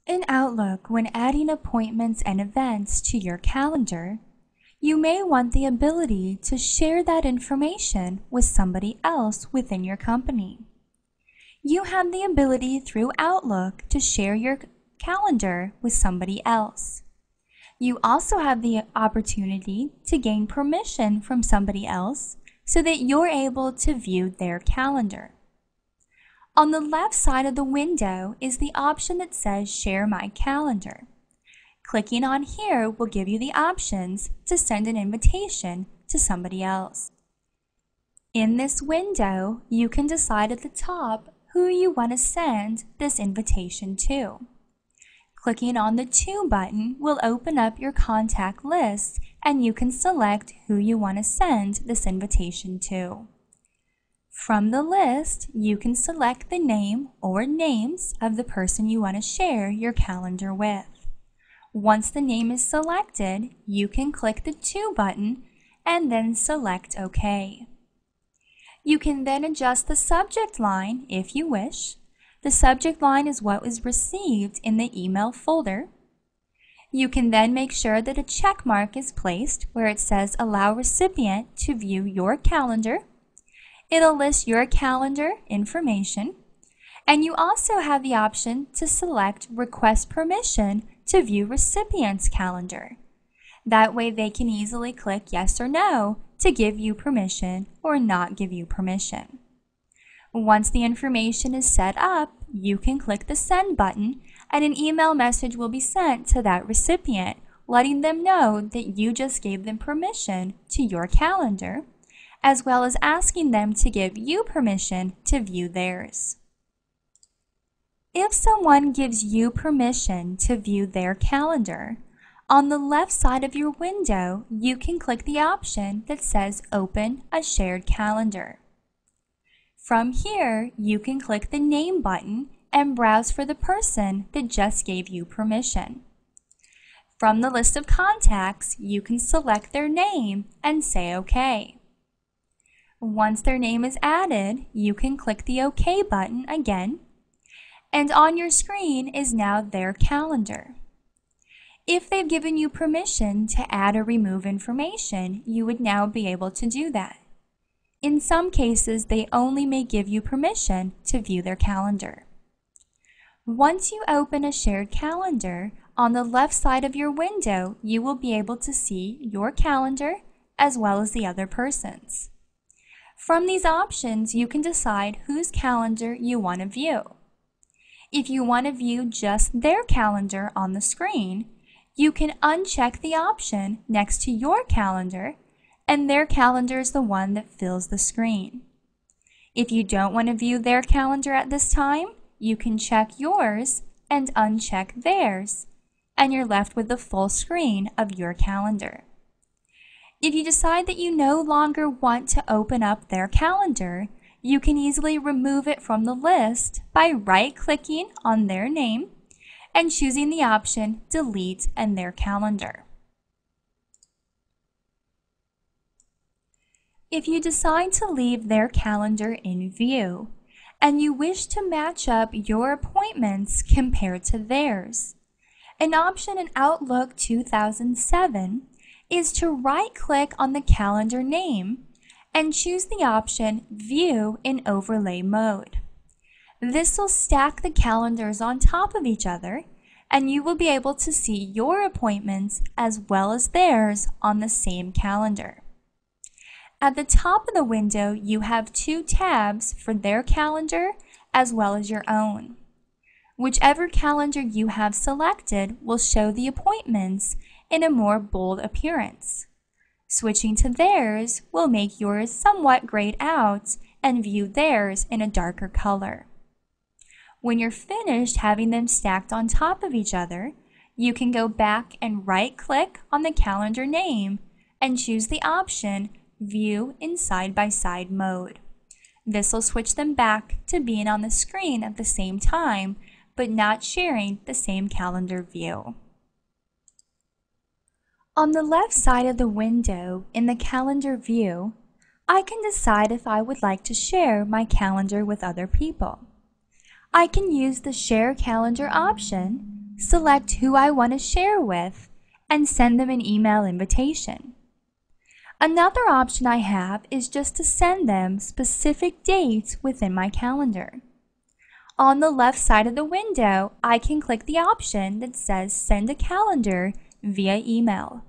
In Outlook, when adding appointments and events to your calendar, you may want the ability to share that information with somebody else within your company. You have the ability through Outlook to share your calendar with somebody else. You also have the opportunity to gain permission from somebody else so that you're able to view their calendar. On the left side of the window is the option that says Share My Calendar. Clicking on here will give you the options to send an invitation to somebody else. In this window, you can decide at the top who you want to send this invitation to. Clicking on the To button will open up your contact list and you can select who you want to send this invitation to. From the list, you can select the name or names of the person you want to share your calendar with. Once the name is selected, you can click the To button and then select OK. You can then adjust the subject line if you wish. The subject line is what was received in the email folder. You can then make sure that a check mark is placed where it says Allow recipient to view your calendar. It'll list your calendar information, and you also have the option to select Request Permission to view recipient's calendar. That way they can easily click yes or no to give you permission or not give you permission. Once the information is set up, you can click the Send button and an email message will be sent to that recipient, letting them know that you just gave them permission to your calendar, as well as asking them to give you permission to view theirs. If someone gives you permission to view their calendar, on the left side of your window, you can click the option that says Open a Shared Calendar. From here, you can click the Name button and browse for the person that just gave you permission. From the list of contacts, you can select their name and say OK. Once their name is added, you can click the OK button again, and on your screen is now their calendar. If they've given you permission to add or remove information, you would now be able to do that. In some cases, they only may give you permission to view their calendar. Once you open a shared calendar, on the left side of your window, you will be able to see your calendar as well as the other person's. From these options, you can decide whose calendar you want to view. If you want to view just their calendar on the screen, you can uncheck the option next to your calendar, and their calendar is the one that fills the screen. If you don't want to view their calendar at this time, you can check yours and uncheck theirs, and you're left with the full screen of your calendar. If you decide that you no longer want to open up their calendar, you can easily remove it from the list by right-clicking on their name and choosing the option Delete and Their Calendar. If you decide to leave their calendar in view and you wish to match up your appointments compared to theirs, an option in Outlook 2007 is to right-click on the calendar name and choose the option View in Overlay Mode. This will stack the calendars on top of each other, and you will be able to see your appointments as well as theirs on the same calendar. At the top of the window, you have two tabs for their calendar as well as your own. Whichever calendar you have selected will show the appointments in a more bold appearance. Switching to theirs will make yours somewhat grayed out and view theirs in a darker color. When you're finished having them stacked on top of each other, you can go back and right-click on the calendar name and choose the option View in Side-by-Side Mode. This will switch them back to being on the screen at the same time, but not sharing the same calendar view. On the left side of the window in the calendar view, I can decide if I would like to share my calendar with other people. I can use the Share Calendar option select who I want to share with, and send them an email invitation. Another option I have is just to send them specific dates within my calendar. On the left side of the window, I can click the option that says Send a Calendar via email.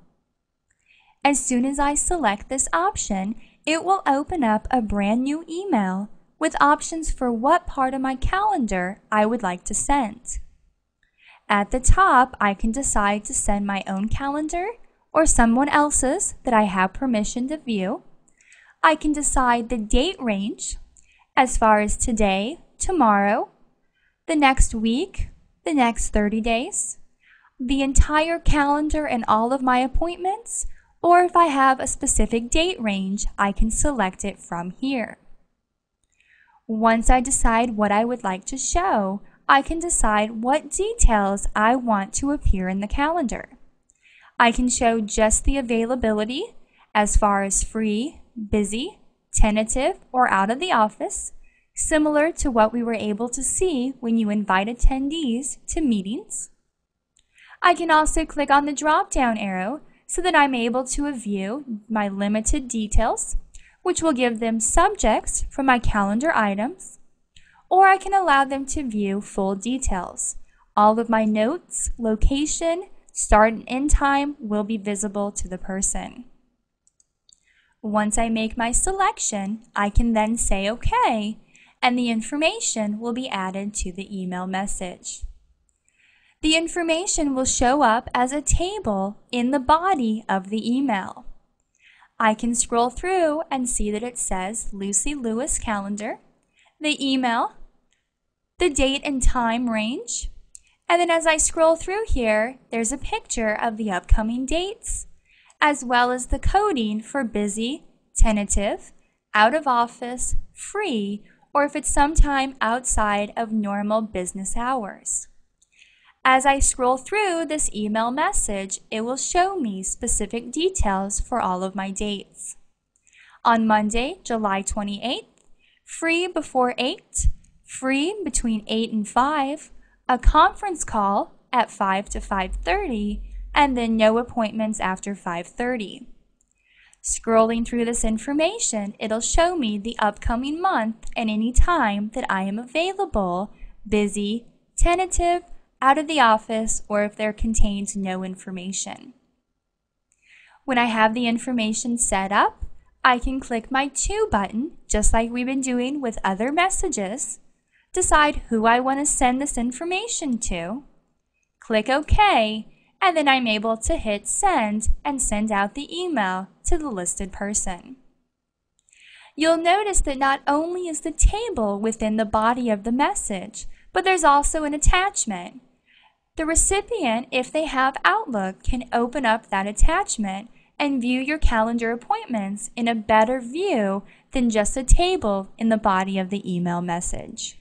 As soon as I select this option, it will open up a brand new email with options for what part of my calendar I would like to send. At the top, I can decide to send my own calendar or someone else's that I have permission to view. I can decide the date range as far as today, tomorrow, the next week, the next 30 days, the entire calendar and all of my appointments, or if I have a specific date range, I can select it from here. Once I decide what I would like to show, I can decide what details I want to appear in the calendar. I can show just the availability as far as free, busy, tentative, or out of the office, similar to what we were able to see when you invite attendees to meetings. I can also click on the drop-down arrow so that I'm able to view my limited details, which will give them subjects for my calendar items, or I can allow them to view full details. All of my notes, location, start and end time will be visible to the person. Once I make my selection, I can then say OK, and the information will be added to the email message. The information will show up as a table in the body of the email. I can scroll through and see that it says Lucy Lewis Calendar, the email, the date and time range, and then as I scroll through here, there's a picture of the upcoming dates, as well as the coding for busy, tentative, out of office, free, or if it's sometime outside of normal business hours. As I scroll through this email message, it will show me specific details for all of my dates. On Monday, July 28th, free before 8, free between 8 and 5, a conference call at 5 to 5:30, and then no appointments after 5:30. Scrolling through this information, it'll show me the upcoming month and any time that I am available, busy, tentative, out of the office, or if there contains no information. When I have the information set up, I can click my To button, just like we've been doing with other messages, decide who I want to send this information to, click OK, and then I'm able to hit Send and send out the email to the listed person. You'll notice that not only is the table within the body of the message, but there's also an attachment. The recipient, if they have Outlook, can open up that attachment and view your calendar appointments in a better view than just a table in the body of the email message.